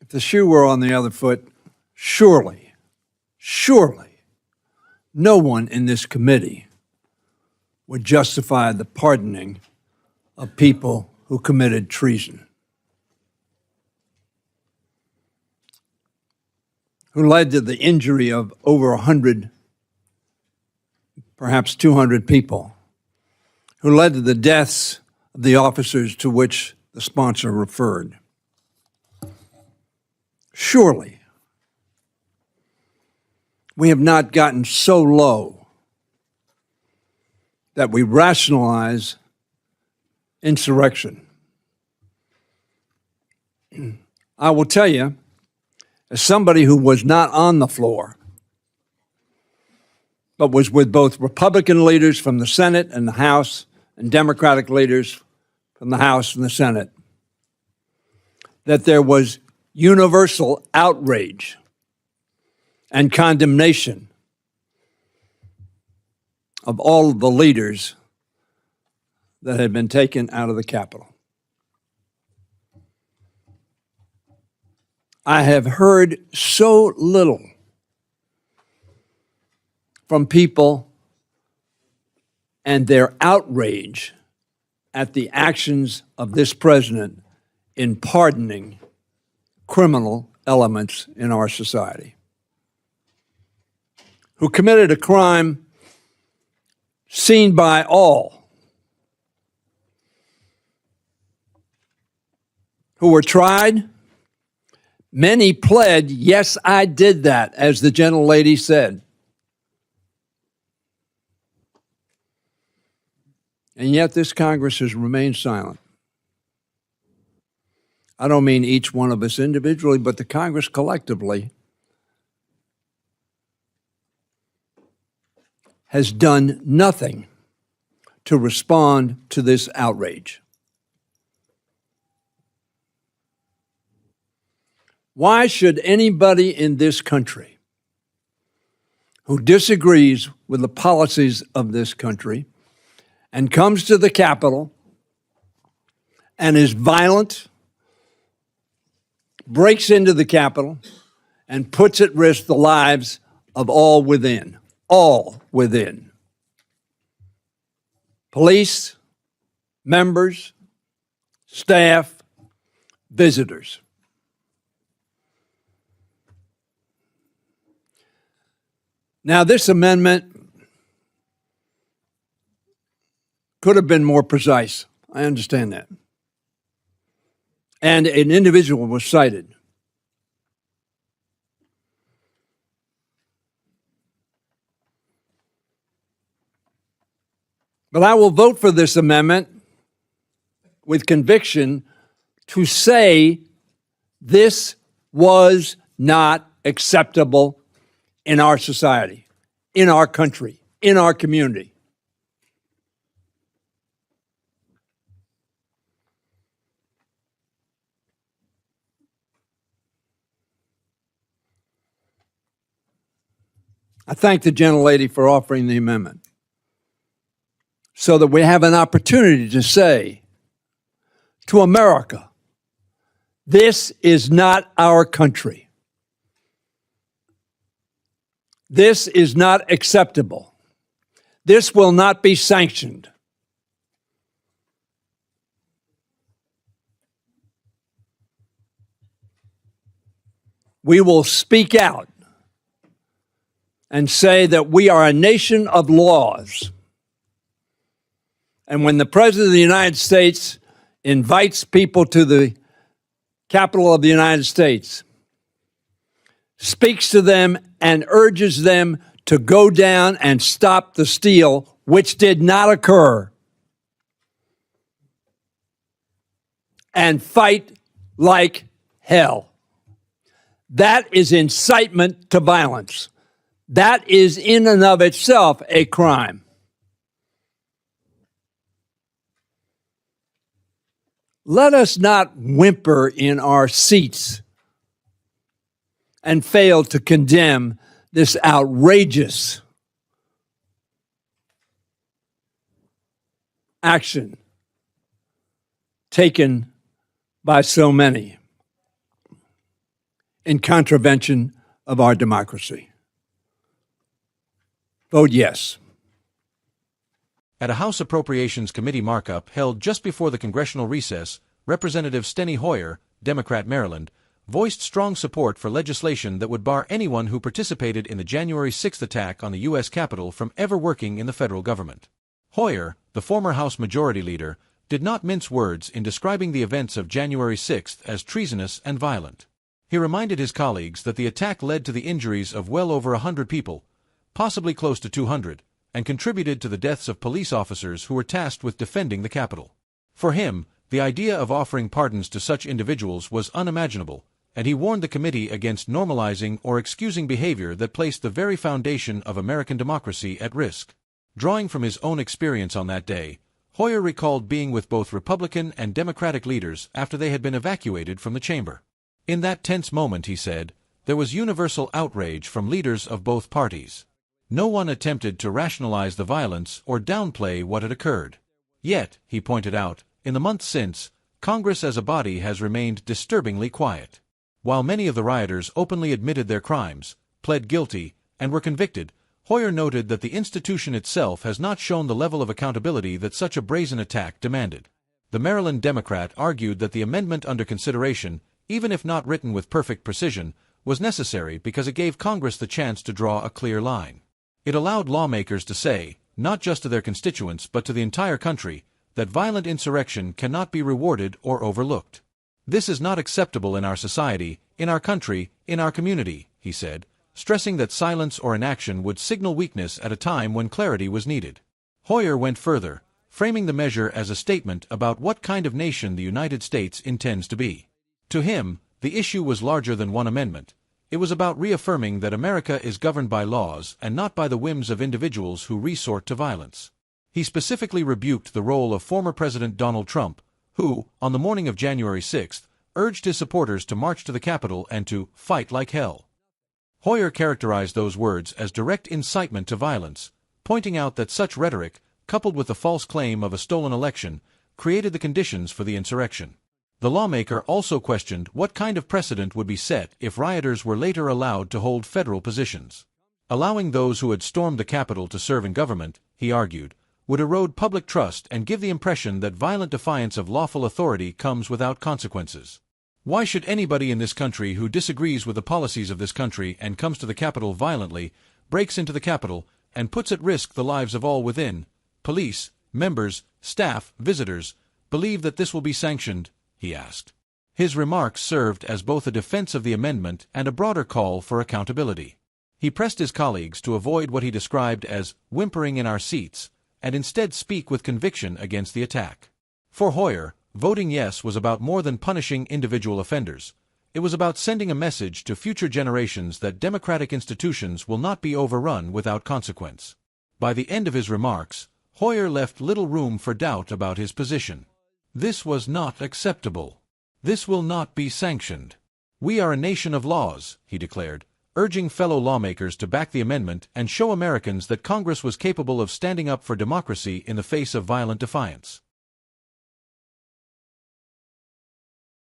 If the shoe were on the other foot, surely, no one in this committee would justify the pardoning of people who committed treason, who led to the injury of over 100, perhaps 200 people, who led to the deaths of the officers to which the sponsor referred. Surely, we have not gotten so low that we rationalize insurrection. I will tell you, as somebody who was not on the floor, but was with both Republican leaders from the Senate and the House and Democratic leaders from the House and the Senate, that there was universal outrage and condemnation of all of the leaders that had been taken out of the Capitol. I have heard so little from people and their outrage at the actions of this president in pardoning criminal elements in our society, who committed a crime seen by all, who were tried. Many pled, yes, I did that, as the gentlelady said. And yet this Congress has remained silent. I don't mean each one of us individually, but the Congress collectively has done nothing to respond to this outrage. Why should anybody in this country who disagrees with the policies of this country and comes to the Capitol and is violent, breaks into the Capitol, and puts at risk the lives of all within? Police, members, staff, visitors. Now, this amendment could have been more precise. I understand that. And an individual was cited. But I will vote for this amendment with conviction to say this was not acceptable in our society, in our country, in our community. I thank the gentlelady for offering the amendment so that we have an opportunity to say to America, this is not our country. This is not acceptable. This will not be sanctioned. We will speak out and say that we are a nation of laws. And when the President of the United States invites people to the Capitol of the United States, speaks to them and urges them to go down and stop the steal, which did not occur, and fight like hell. That is incitement to violence. That is in and of itself a crime. Let us not whimper in our seats and fail to condemn this outrageous action taken by so many. in contravention of our democracy. Vote yes. At a House Appropriations Committee markup held just before the congressional recess, Representative Steny Hoyer, Democrat, Maryland, voiced strong support for legislation that would bar anyone who participated in the January 6th attack on the U.S. Capitol from ever working in the federal government. Hoyer, the former House Majority Leader, did not mince words in describing the events of January 6th as treasonous and violent. He reminded his colleagues that the attack led to the injuries of well over 100 people, possibly close to 200, and contributed to the deaths of police officers who were tasked with defending the Capitol. For him, the idea of offering pardons to such individuals was unimaginable, and he warned the committee against normalizing or excusing behavior that placed the very foundation of American democracy at risk. Drawing from his own experience on that day, Hoyer recalled being with both Republican and Democratic leaders after they had been evacuated from the chamber. In that tense moment, he said, there was universal outrage from leaders of both parties. No one attempted to rationalize the violence or downplay what had occurred. Yet, he pointed out, in the months since, Congress as a body has remained disturbingly quiet. While many of the rioters openly admitted their crimes, pled guilty, and were convicted, Hoyer noted that the institution itself has not shown the level of accountability that such a brazen attack demanded. The Maryland Democrat argued that the amendment under consideration, even if not written with perfect precision, was necessary because it gave Congress the chance to draw a clear line. It allowed lawmakers to say, not just to their constituents but to the entire country, that violent insurrection cannot be rewarded or overlooked. This is not acceptable in our society, in our country, in our community, he said, stressing that silence or inaction would signal weakness at a time when clarity was needed. Hoyer went further, framing the measure as a statement about what kind of nation the United States intends to be. To him, the issue was larger than one amendment. It was about reaffirming that America is governed by laws and not by the whims of individuals who resort to violence. He specifically rebuked the role of former President Donald Trump, who, on the morning of January 6th, urged his supporters to march to the Capitol and to fight like hell. Hoyer characterized those words as direct incitement to violence, pointing out that such rhetoric, coupled with the false claim of a stolen election, created the conditions for the insurrection. The lawmaker also questioned what kind of precedent would be set if rioters were later allowed to hold federal positions. Allowing those who had stormed the Capitol to serve in government, he argued, would erode public trust and give the impression that violent defiance of lawful authority comes without consequences. Why should anybody in this country who disagrees with the policies of this country and comes to the Capitol violently, breaks into the Capitol, and puts at risk the lives of all within, police, members, staff, visitors, believe that this will be sanctioned? He asked. His remarks served as both a defense of the amendment and a broader call for accountability. He pressed his colleagues to avoid what he described as whimpering in our seats, and instead speak with conviction against the attack. For Hoyer, voting yes was about more than punishing individual offenders. It was about sending a message to future generations that democratic institutions will not be overrun without consequence. By the end of his remarks, Hoyer left little room for doubt about his position. This was not acceptable. This will not be sanctioned. We are a nation of laws, he declared, urging fellow lawmakers to back the amendment and show Americans that Congress was capable of standing up for democracy in the face of violent defiance.